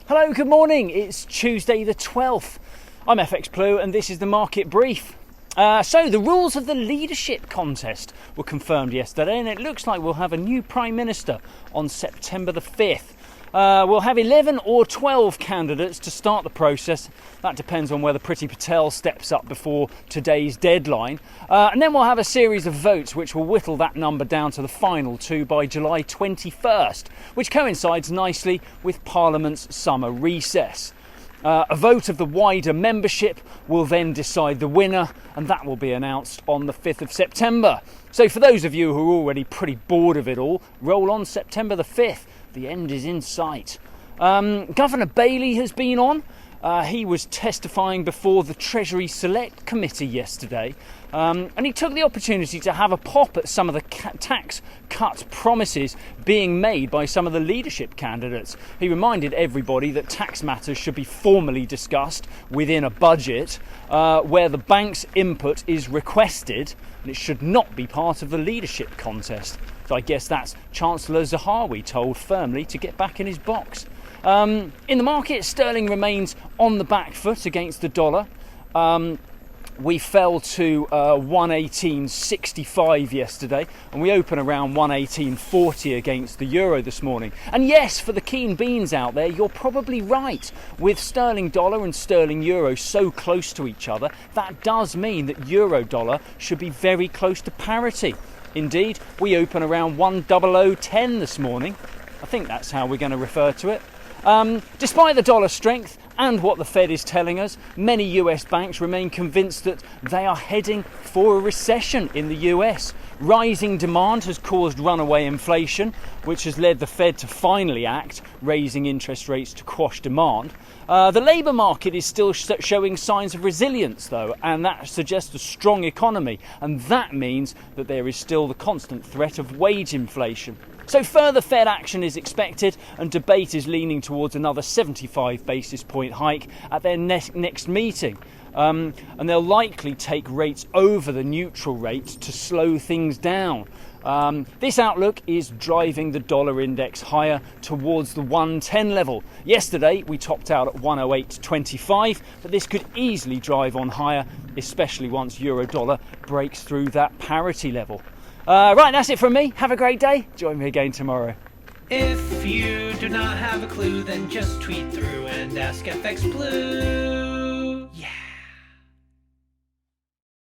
Hello, good morning. It's Tuesday the 12th. I'm FX Plu and this is the market brief. So the rules of the leadership contest were confirmed yesterday and it looks like we'll have a new Prime Minister on September the 5th. We'll have 11 or 12 candidates to start the process. That depends on whether Priti Patel steps up before today's deadline. And then we'll have a series of votes which will whittle that number down to the final two by July 21st, which coincides nicely with Parliament's summer recess. A vote of the wider membership will then decide the winner, and that will be announced on the 5th of September. So for those of you who are already pretty bored of it all, roll on September the 5th. The end is in sight. Governor Bailey has been on. He was testifying before the Treasury Select Committee yesterday, and he took the opportunity to have a pop at some of the tax cut promises being made by some of the leadership candidates. He reminded everybody that tax matters should be formally discussed within a budget where the bank's input is requested, and it should not be part of the leadership contest. So I guess that's Chancellor Zahawi told firmly to get back in his box. In the market, sterling remains on the back foot against the dollar. We fell to 118.65 yesterday, and we open around 118.40 against the euro this morning. And yes, for the keen beans out there, you're probably right. With sterling dollar and sterling euro so close to each other, that does mean that euro dollar should be very close to parity. Indeed, we open around 100.10 this morning. I think that's how we're going to refer to it. Despite the dollar strength and what the Fed is telling us, many US banks remain convinced that they are heading for a recession in the US. Rising demand has caused runaway inflation, which has led the Fed to finally act, raising interest rates to quash demand. The labour market is still showing signs of resilience, though, and that suggests a strong economy, and that means that there is still the constant threat of wage inflation. So further Fed action is expected, and debate is leaning towards another 75 basis point hike at their next meeting. And they'll likely take rates over the neutral rate to slow things down. This outlook is driving the dollar index higher towards the 110 level. Yesterday we topped out at 108.25, but this could easily drive on higher, especially once euro dollar breaks through that parity level. Right, that's it from me. Have a great day. Join me again tomorrow. If you do not have a clue, then just tweet through and ask FX Blue.